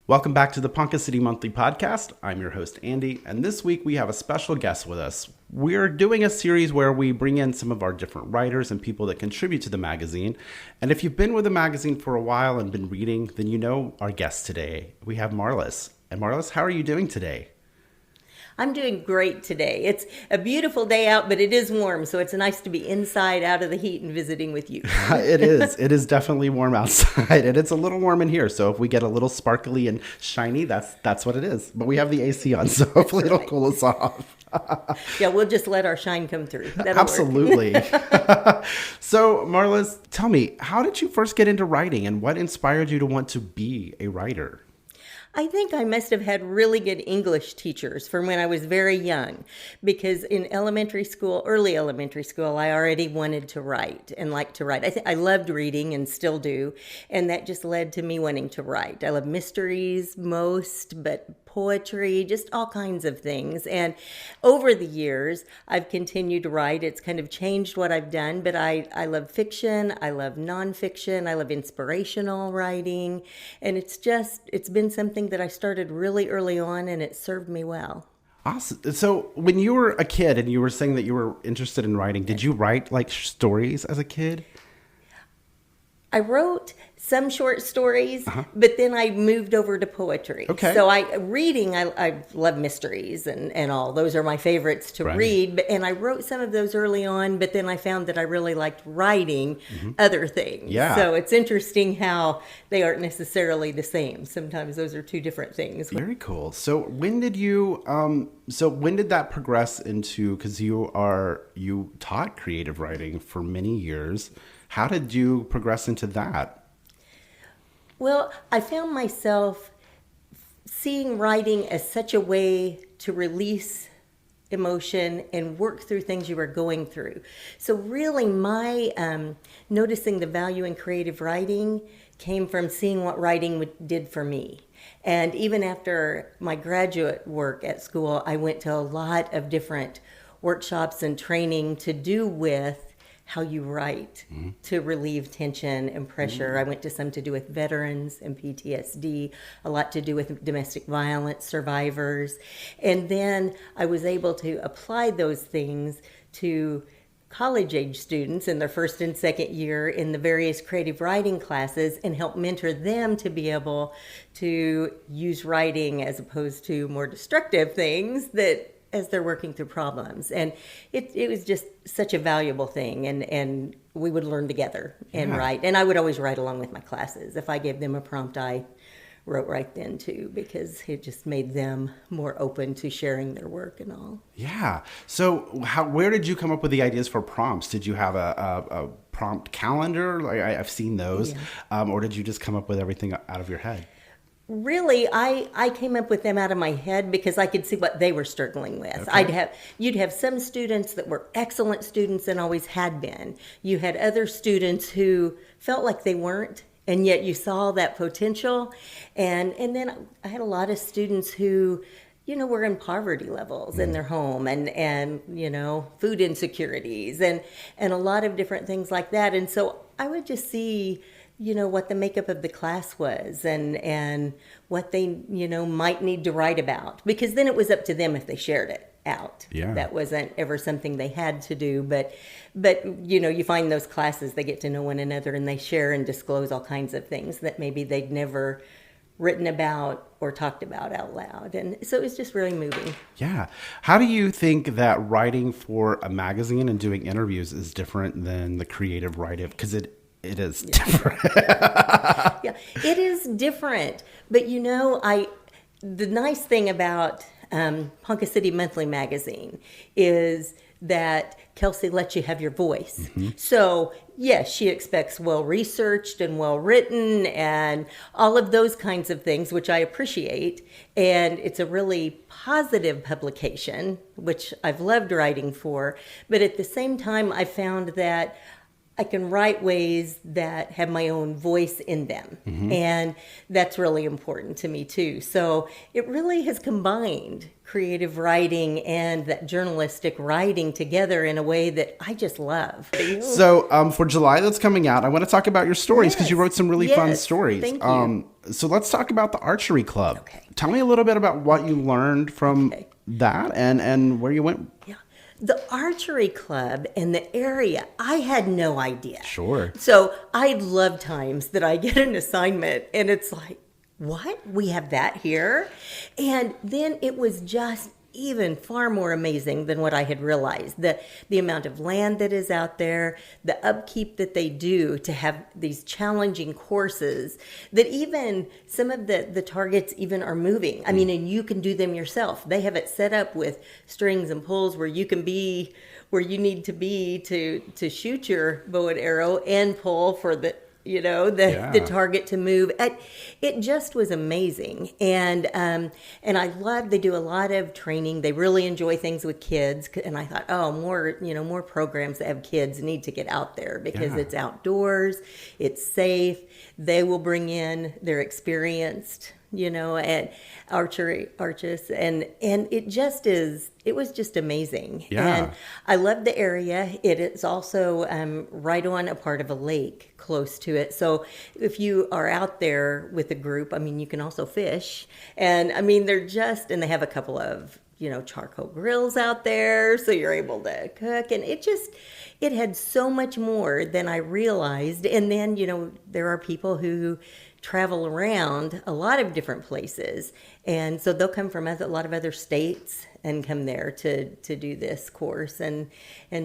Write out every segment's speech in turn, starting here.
Welcome back to the Ponca City Monthly Podcast. I'm your host, Andy, and this week we have a special guest with us. We're doing a series where we bring in some of our different writers and people that contribute to the magazine. And if you've been with the magazine for a while and been reading, then you know our guest today. We have Marlys. And Marlys, how are you doing today? I'm doing great today. It's a beautiful day out, but it is warm, so it's nice to be inside, out of the heat, and visiting with you. It is. It is definitely warm outside, and it's a little warm in here. So if we get a little sparkly and shiny, that's what it is. But we have the AC on, so hopefully it'll cool us off. Yeah, we'll just let our shine come through. That'll Absolutely. So, Marlys, tell me, how did you first get into writing, and what inspired you to want to be a writer? I think I must have had really good English teachers from when I was very young, because in elementary school, early elementary school, I already wanted to write and liked to write. I loved reading and still do, and that just led to me wanting to write. I love mysteries most, but poetry, just all kinds of things. And over the years, I've continued to write. It's kind of changed what I've done, but I love fiction, I love nonfiction, I love inspirational writing, and it's been something that I started really early on, and it served me well. Awesome. So when you were a kid and you were saying that you were interested in writing, did you write like stories as a kid? I wrote some short stories, but then I moved over to poetry. Okay. So I love mysteries and all. Those are my favorites to read. And I wrote some of those early on, but then I found that I really liked writing other things. Yeah. So it's interesting how they aren't necessarily the same. Sometimes those are two different things. Very cool. So when did that progress into, because you taught creative writing for many years. How did you progress into that? Well, I found myself seeing writing as such a way to release emotion and work through things you were going through. So really my noticing the value in creative writing came from seeing what writing did for me. And even after my graduate work at school, I went to a lot of different workshops and training to do with how you write to relieve tension and pressure. I went to some to do with veterans and PTSD, a lot to do with domestic violence survivors. And then I was able to apply those things to college-age students in their first and second year in the various creative writing classes and help mentor them to be able to use writing as opposed to more destructive things that as they're working through problems. And it was just such a valuable thing. And we would learn together and write. And I would always write along with my classes. If I gave them a prompt, I wrote right then too, because it just made them more open to sharing their work and all. Yeah. So where did you come up with the ideas for prompts? Did you have a prompt calendar? Like I've seen those. Yeah. Or did you just come up with everything out of your head? Really, I came up with them out of my head because I could see what they were struggling with. Okay. You'd have some students that were excellent students and always had been. You had other students who felt like they weren't, and yet you saw that potential. And then I had a lot of students who, were in poverty levels in their home and food insecurities and a lot of different things like that. And so I would just see what the makeup of the class was and what they, might need to write about. Because then it was up to them if they shared it out. Yeah. That wasn't ever something they had to do. But you find those classes, they get to know one another and they share and disclose all kinds of things that maybe they'd never written about or talked about out loud. And so it was just really moving. Yeah. How do you think that writing for a magazine and doing interviews is different than the creative writing? Because it is different. Yeah, it is different. But the nice thing about Ponca City Monthly magazine is that Kelsey lets you have your voice. So yes, she expects well-researched and well-written and all of those kinds of things, which I appreciate. And it's a really positive publication, which I've loved writing for. But at the same time, I found that I can write ways that have my own voice in them. And that's really important to me too. So it really has combined creative writing and that journalistic writing together in a way that I just love. So for July that's coming out, I want to talk about your stories because you wrote some really fun stories. Thank you. So let's talk about the archery club. Okay. Tell me a little bit about what you learned from that and where you went. Yeah. The archery club in the area, I had no idea. Sure. So I love times that I get an assignment and it's like, what? We have that here? And then it was just even far more amazing than what I had realized. The amount of land that is out there, the upkeep that they do to have these challenging courses that even some of the targets even are moving. I mean, and you can do them yourself. They have it set up with strings and pulls where you can be where you need to be to shoot your bow and arrow and pull for the target to move. It just was amazing. And I love, they do a lot of training. They really enjoy things with kids. And I thought, more programs that have kids need to get out there because it's outdoors, it's safe. They will bring in their experienced, at arches. And it was just amazing. Yeah. And I love the area. It is also right on a part of a lake close to it. So if you are out there with a group, you can also fish. And and they have a couple of, charcoal grills out there. So you're able to cook. And it had so much more than I realized. And then, there are people who travel around a lot of different places. And so they'll come from a lot of other states and come there to do this course and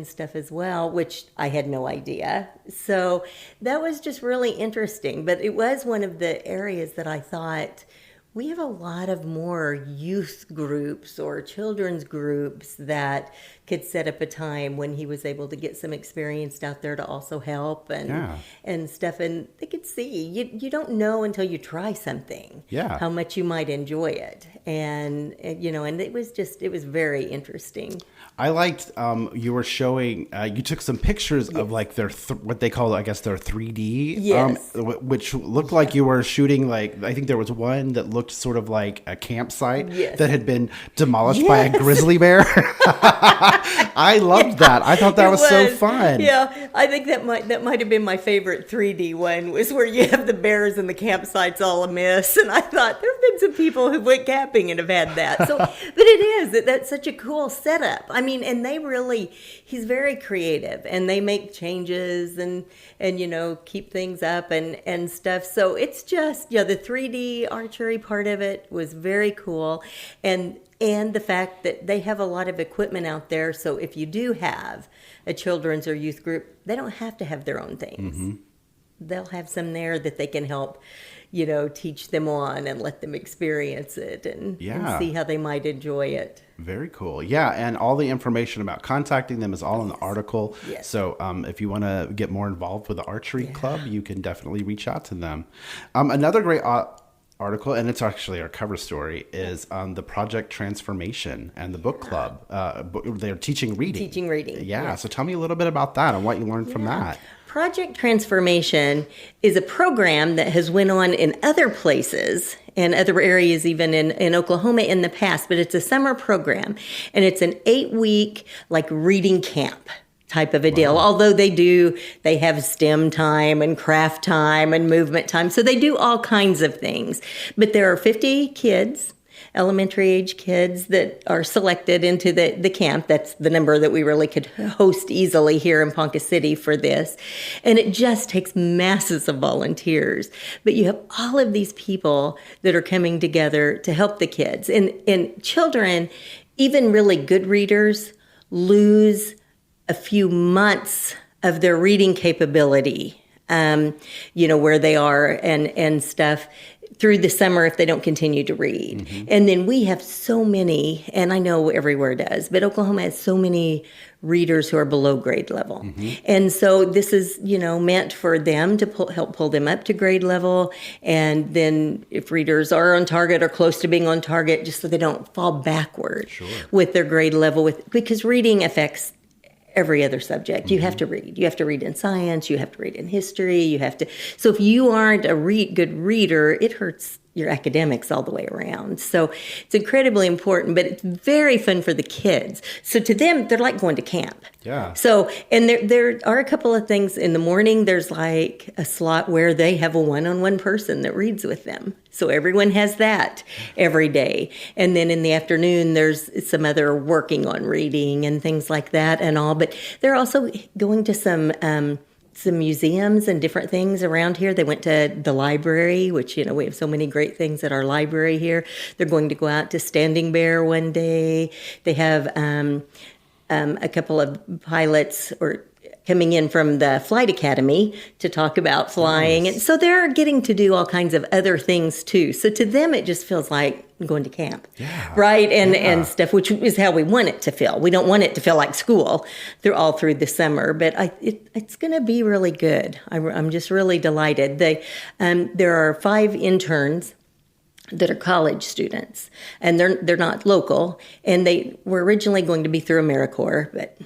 stuff as well, which I had no idea. So that was just really interesting. But it was one of the areas that I thought, we have a lot of more youth groups or children's groups that could set up a time when he was able to get some experience out there to also help and stuff. And they could see, you don't know until you try something how much you might enjoy it. And it was very interesting. I liked you were showing, you took some pictures of like their, what they call, I guess, their 3D, which looked like you were shooting, like, I think there was one that looked sort of like a campsite that had been demolished by a grizzly bear. I loved that. I thought that was so fun. Yeah, I think that might have been my favorite 3D one, was where you have the bears and the campsites all amiss. And I thought there have been some people who went camping and have had that. So, but it is that's such a cool setup. And they really, he's very creative, and they make changes and keep things up and stuff. So it's just the 3D archery part of it was very cool, and the fact that they have a lot of equipment out there. So if you do have a children's or youth group, they don't have to have their own things. They'll have some there that they can help, teach them on and let them experience it and see how they might enjoy it. Very cool. Yeah. And all the information about contacting them is all in the article. Yes. So if you want to get more involved with the archery club, you can definitely reach out to them. Another great article, and it's actually our cover story, is on the Project Transformation and the book club. They're teaching reading. Teaching reading. Yeah. So tell me a little bit about that and what you learned from that. Project Transformation is a program that has went on in other places and other areas, even in Oklahoma in the past, but it's a summer program, and it's an 8-week reading camp type of a deal. Although they have STEM time and craft time and movement time. So they do all kinds of things. But there are 50 kids, elementary age kids, that are selected into the camp. That's the number that we really could host easily here in Ponca City for this. And it just takes masses of volunteers. But you have all of these people that are coming together to help the kids. And children, even really good readers, lose a few months of their reading capability, where they are and stuff through the summer if they don't continue to read. And then we have so many, and I know everywhere does, but Oklahoma has so many readers who are below grade level. And so this is, meant for them to help pull them up to grade level. And then if readers are on target or close to being on target, just so they don't fall backward with their grade level, because reading affects every other subject. You have to read. You have to read in science. You have to read in history. You have to. So if you aren't a good reader, it hurts your academics all the way around. So it's incredibly important, but it's very fun for the kids. So to them, they're like going to camp. Yeah. So, and there are a couple of things in the morning. There's like a slot where they have a one-on-one person that reads with them. So everyone has that every day. And then in the afternoon, there's some other working on reading and things like that and all. But they're also going to some museums and different things around here. They went to the library, which, we have so many great things at our library here. They're going to go out to Standing Bear one day. They have a couple of pilots coming in from the flight academy to talk about flying. Nice. And so they're getting to do all kinds of other things too. So to them, it just feels like going to camp, right? And stuff, which is how we want it to feel. We don't want it to feel like school all through the summer, but it's going to be really good. I'm just really delighted. There are 5 interns that are college students, and they're not local, and they were originally going to be through AmeriCorps, but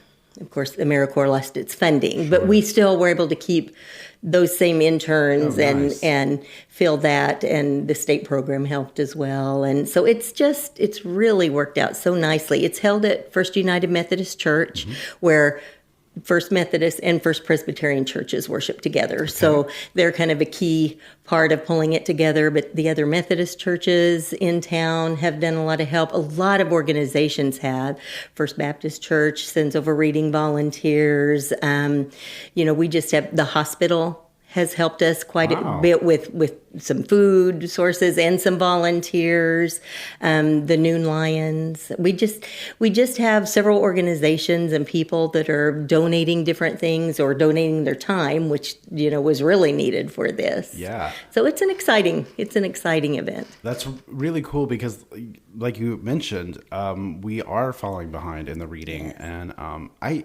of course, AmeriCorps lost its funding, but we still were able to keep those same interns and fill that, and the state program helped as well. And so it's really worked out so nicely. It's held at First United Methodist Church, where First Methodist and First Presbyterian churches worship together. Okay. So they're kind of a key part of pulling it together. But the other Methodist churches in town have done a lot of help. A lot of organizations have. First Baptist Church sends over reading volunteers. We just have the hospital has helped us quite a bit with some food sources and some volunteers. The Noon Lions. We just have several organizations and people that are donating different things or donating their time, which was really needed for this. Yeah. So it's an exciting event. That's really cool because, like you mentioned, we are falling behind in the reading, and I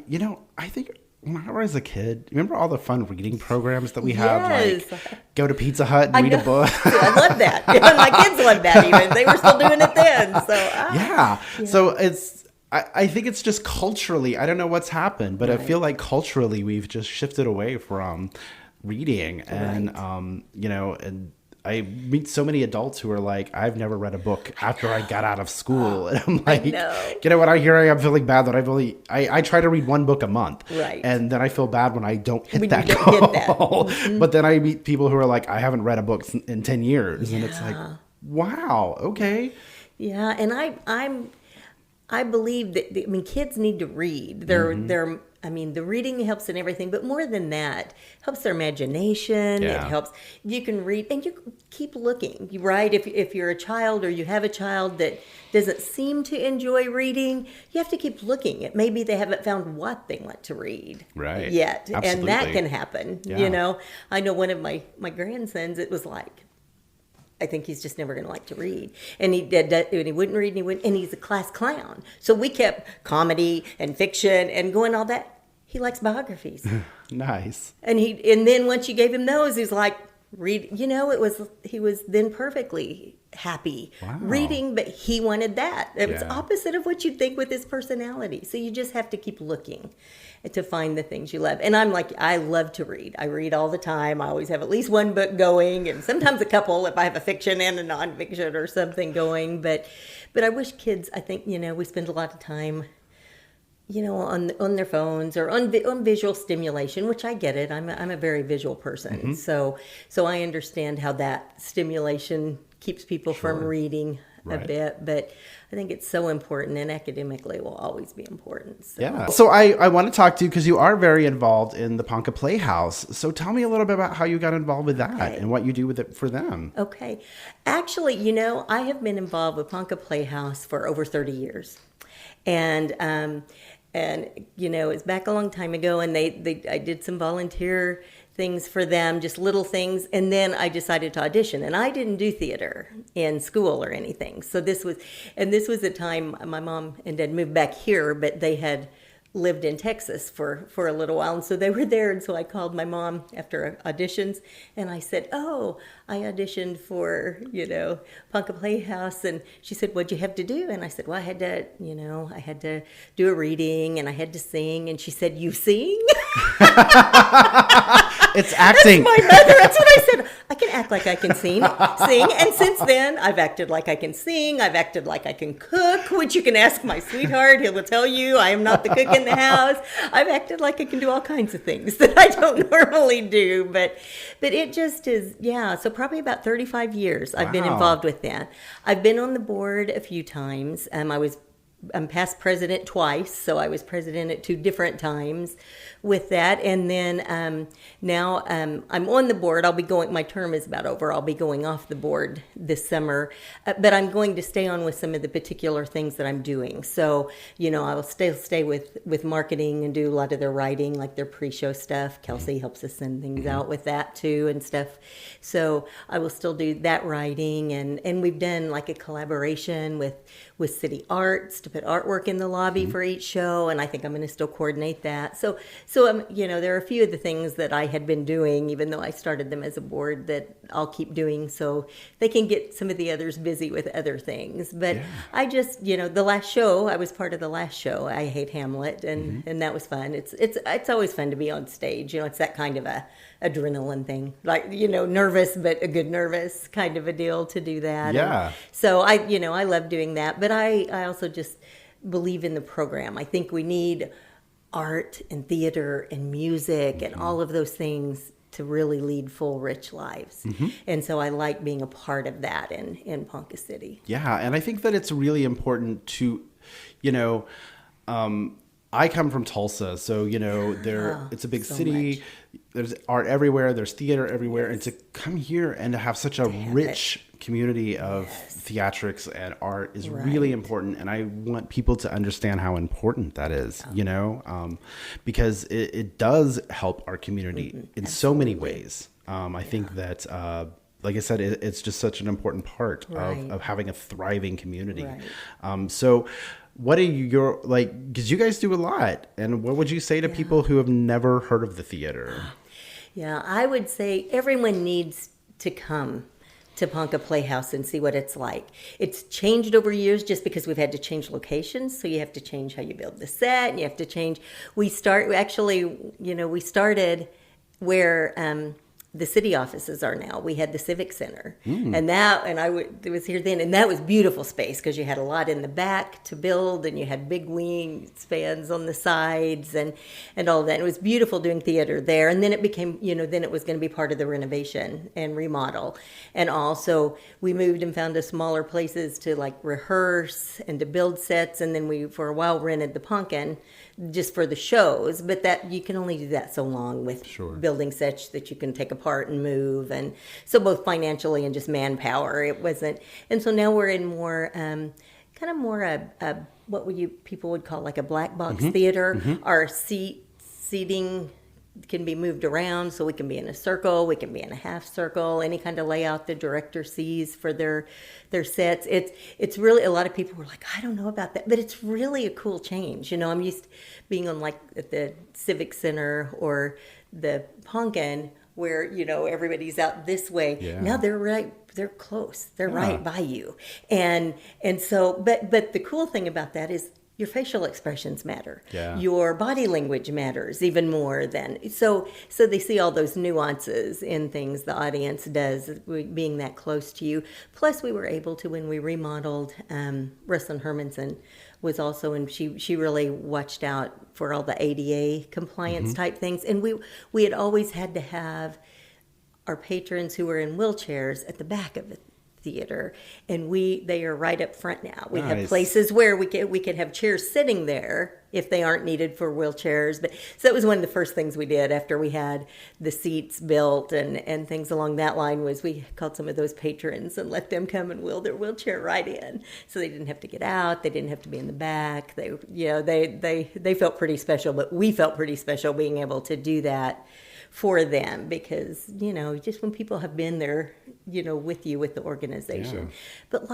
think. When I was a kid, remember all the fun reading programs that we had? Yes. Like, go to Pizza Hut and read a book. I love that. My kids loved that even. They were still doing it then. So yeah. So I think it's just culturally, I don't know what's happened, but I feel like culturally we've just shifted away from reading. And, and I meet so many adults who are like, I've never read a book after I got out of school. And I'm like, when I hear I'm feeling bad that I try to read one book a month. Right. And then I feel bad when I don't hit that goal. Mm-hmm. But then I meet people who are like, I haven't read a book in 10 years. Yeah. And it's like, wow, okay. Yeah. And I believe that, kids need to read. The reading helps in everything, but more than that, helps their imagination. Yeah. It helps. You can read, and you keep looking, right? If you're a child or you have a child that doesn't seem to enjoy reading, you have to keep looking. Maybe they haven't found what they want to read yet. Absolutely. And that can happen. Yeah. I know one of my grandsons, it was like, I think he's just never going to like to read. And he wouldn't read, and he's a class clown. So we kept comedy and fiction and going all that. He likes biographies. Nice. And then once you gave him those, he's like, read, he was then perfectly happy reading, but he wanted that. It was opposite of what you'd think with his personality. So you just have to keep looking to find the things you love. And I'm like, I love to read. I read all the time. I always have at least one book going, and sometimes a couple if I have a fiction and a nonfiction or something going. But I wish kids, I think, we spend a lot of time on their phones or on visual stimulation, which I get it. I'm a very visual person. Mm-hmm. So I understand how that stimulation keeps people from reading a bit, but I think it's so important, and academically will always be important. So. Yeah. So I want to talk to you because you are very involved in the Ponca Playhouse. So tell me a little bit about how you got involved with that and what you do with it for them. Okay. Actually, I have been involved with Ponca Playhouse for over 30 years. And it's back a long time ago, and I did some volunteer things for them, just little things, and then I decided to audition. And I didn't do theater in school or anything. So this was a time my mom and dad moved back here, but they had lived in Texas for a little while. And so they were there. And so I called my mom after auditions and I said, oh, I auditioned for, Ponca Playhouse. And she said, what'd you have to do? And I said, well, I had to do a reading and I had to sing. And she said, you sing? It's acting. That's my mother. That's what I said. I can act like I can sing. And since then, I've acted like I can sing. I've acted like I can cook, which you can ask my sweetheart. He will tell you I am not the cook in the house. I've acted like I can do all kinds of things that I don't normally do. But it just is, yeah. So probably about 35 years I've been involved with that. I've been on the board a few times. I'm past president twice, so I was president at 2 different times with that. And then now I'm on the board. My term is about over. I'll be going off the board this summer, but I'm going to stay on with some of the particular things that I'm doing. So, I will stay with marketing and do a lot of their writing, like their pre-show stuff. Kelsey helps us send things out with that too and stuff. So I will still do that writing, and we've done like a collaboration with City Arts to put artwork in the lobby for each show, and I think I'm going to still coordinate that. So there are a few of the things that I had been doing, even though I started them as a board, that I'll keep doing so they can get some of the others busy with other things. But I just, the last show, I was part of the last show, I Hate Hamlet, and that was fun. It's always fun to be on stage. It's that kind of a adrenaline thing, like, nervous, but a good nervous kind of a deal to do that. Yeah. And so I love doing that, but I also just believe in the program. I think we need art and theater and music and all of those things to really lead full, rich lives. And so I like being a part of that in Ponca City. Yeah, and I think that it's really important to, I come from Tulsa, so it's a big city. Much. There's art everywhere. There's theater everywhere, and to come here and to have such a rich community of theatrics and art is really important. And I want people to understand how important that is. Because it does help our community in so many ways. I think that. Like I said, it's just such an important part of having a thriving community. Right. So what are your, because you guys do a lot, and what would you say to people who have never heard of the theater? Yeah, I would say everyone needs to come to Ponca Playhouse and see what it's like. It's changed over years just because we've had to change locations. So you have to change how you build the set, and you have to change. We started where the city offices are now. We had the Civic Center, and I was here then, and that was beautiful space because you had a lot in the back to build, and you had big wing spans on the sides, and all that. It was beautiful doing theater there, and then it became, then it was going to be part of the renovation and remodel, and also we moved and found smaller places to rehearse and to build sets, and then we for a while rented the Pumpkin just for the shows, but that you can only do that so long with building sets that you can take apart and move, and so both financially and just manpower, it wasn't. And so now we're in more kind of more a what people would call like a black box theater. Our seating can be moved around, so we can be in a circle, we can be in a half circle, any kind of layout the director sees for their sets. It's really, a lot of people were like, I don't know about that, but it's really a cool change. I'm used to being on at the Civic Center or the Pumpkin where everybody's out this way. Yeah. Now they're close, they're right by you, and so but the cool thing about that is your facial expressions matter. Yeah. Your body language matters even more than so they see all those nuances in things the audience does being that close to you. Plus we were able to, when we remodeled, Ruslan Hermanson was also, and she really watched out for all the ADA compliance type things, and we had always had to have our patrons who were in wheelchairs at the back of the theater, and they are right up front now. We have places where we could have chairs sitting there if they aren't needed for wheelchairs. But so that was one of the first things we did after we had the seats built and things along that line, was we called some of those patrons and let them come and wheel their wheelchair right in, so they didn't have to get out, they didn't have to be in the back. They felt pretty special, but we felt pretty special being able to do that for them, because, just when people have been there, with you, with the organization. Yeah. But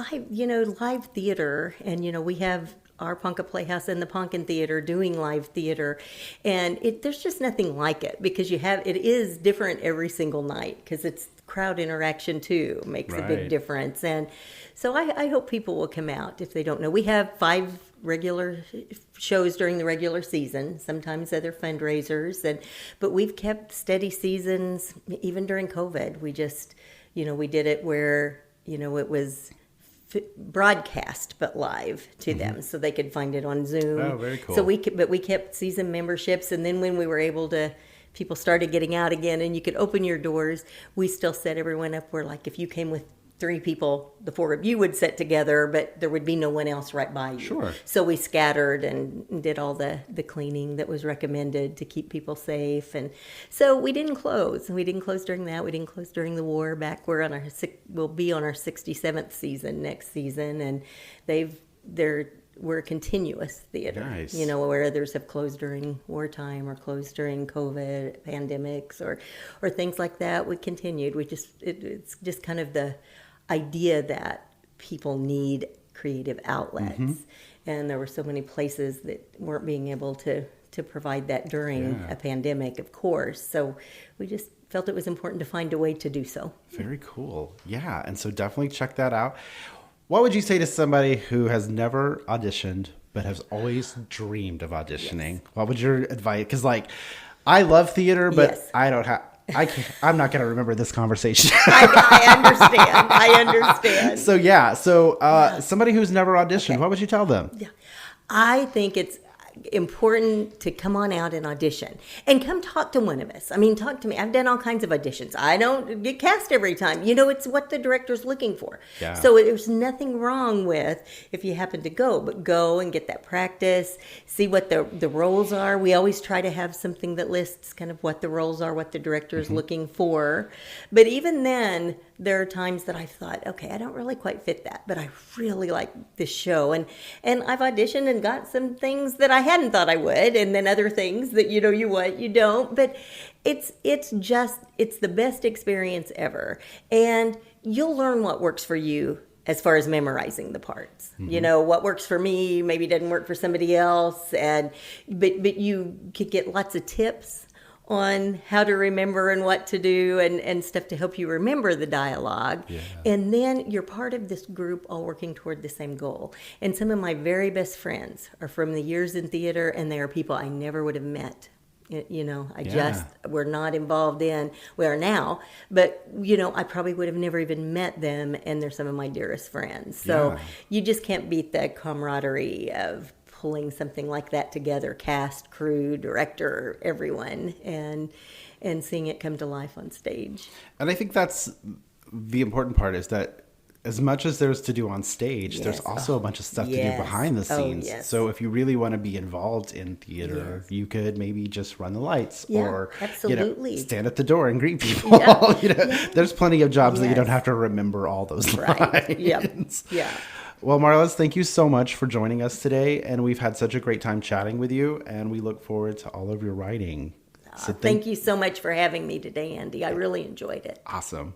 live theater, and, we have our Ponca Playhouse and the Poncan Theater doing live theater, and there's just nothing like it, because it is different every single night, because it's crowd interaction too makes a big difference. And so I hope people will come out if they don't know. We have 5 regular shows during the regular season, sometimes other fundraisers, but we've kept steady seasons even during COVID. We just, we did it where, it was broadcast but live to them, so they could find it on Zoom. Oh, very cool. So we kept season memberships, and then when we were able to, people started getting out again and you could open your doors, we still set everyone up where, like, if you came with 3 people, the 4 of you would sit together, but there would be no one else right by you. Sure. So we scattered and did all the cleaning that was recommended to keep people safe. And so we didn't close. We didn't close during that. We didn't close during the war. Back we'll be on our 67th season next season, and we're a continuous theater. Nice. Where others have closed during wartime or closed during COVID pandemics or things like that. We continued. It's just kind of the idea that people need creative outlets, and there were so many places that weren't being able to provide that during a pandemic, of course. So we just felt it was important to find a way to do so. Very cool. Yeah, and so definitely check that out. What would you say to somebody who has never auditioned but has always dreamed of auditioning? Yes. What would your advice? Because, I love theater, but I don't have. I'm not going to remember this conversation. I understand. So somebody who's never auditioned, what would you tell them? Yeah, I think it's important to come on out and audition, and come talk to one of us. I mean, talk to me. I've done all kinds of auditions. I don't get cast every time. It's what the director's looking for. Yeah. So there's nothing wrong with if you happen to go and get that practice, see what the roles are. We always try to have something that lists kind of what the roles are, what the director's looking for. But even then, there are times that I thought, okay, I don't really quite fit that, but I really like this show. And I've auditioned and got some things that I hadn't thought I would, and then other things that you don't. But it's the best experience ever. And you'll learn what works for you as far as memorizing the parts. What works for me maybe doesn't work for somebody else. But you could get lots of tips on how to remember and what to do and stuff to help you remember the dialogue. Yeah. And then you're part of this group all working toward the same goal. And some of my very best friends are from the years in theater, and they are people I never would have met. We're not involved in, we are now, but, I probably would have never even met them, and they're some of my dearest friends. So you just can't beat the camaraderie of pulling something like that together, cast, crew, director, everyone, and seeing it come to life on stage. And I think that's the important part, is that as much as there's to do on stage, there's also a bunch of stuff to do behind the scenes. So if you really want to be involved in theater, you could maybe just run the lights or stand at the door and greet people. There's plenty of jobs that you don't have to remember all those lines. Well, Marlys, thank you so much for joining us today, and we've had such a great time chatting with you, and we look forward to all of your writing. So thank you so much for having me today, Andy. I really enjoyed it. Awesome.